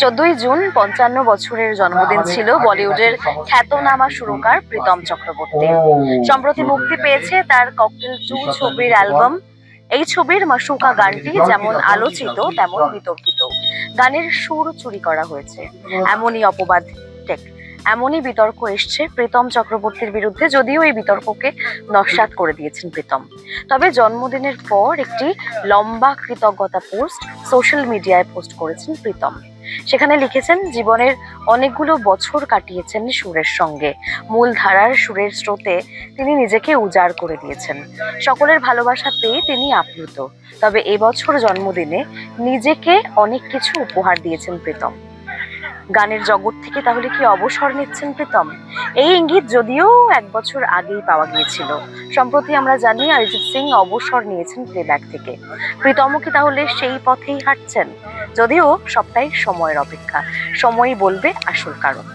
14ই June 55 বছরের জন্মদিন ছিল বলিউডের খ্যাতনামা সুরকার প্রীতম চক্রবর্তীর। সম্প্রতি মুক্তি পেয়েছে তার ককটেল 2 ছবির অ্যালবাম। এই ছবির মাশরুকা গানটি যেমন আলোচিত তেমন বিতর্কিত। গানের সুর চুরি করা হয়েছে এমনই অপবাদ এমনই বিতর্ক এসছে প্রীতম চক্রবর্তীর বিরুদ্ধে, যদিও এই বিতর্ককে নস্যাৎ করে দিয়েছেন প্রীতম। তবে জন্মদিনের পর একটি লম্বা কৃতজ্ঞতা পোস্ট সোশ্যাল মিডিয়ায় পোস্ট করেছেন প্রীতম। সেখানে লিখেছেন, জীবনের অনেকগুলো বছর কাটিয়েছেন সুরের সঙ্গে। মূল ধারার সুরের স্রোতে তিনি নিজেকে উজাড় করে দিয়েছেন। সকলের ভালোবাসা পেয়ে তিনি আপ্লুত। তবে এবছর জন্মদিনে নিজেকে অনেক কিছু উপহার দিয়েছেন প্রীতম। গানের জগৎ থেকে তাহলে কি অবসর নিচ্ছেন প্রীতম? এই ইঙ্গিত যদিও 1 বছর আগেই পাওয়া গিয়েছিল। সম্প্রতি আমরা জানি অরিজিৎ সিং অবসর নিয়েছেন প্লেব্যাক থেকে। প্রীতমও কি তাহলে সেই পথেই হাঁটছেন? যদিও সবটাই সময়ের অপেক্ষা, সময়ই বলবে আসল কারণ।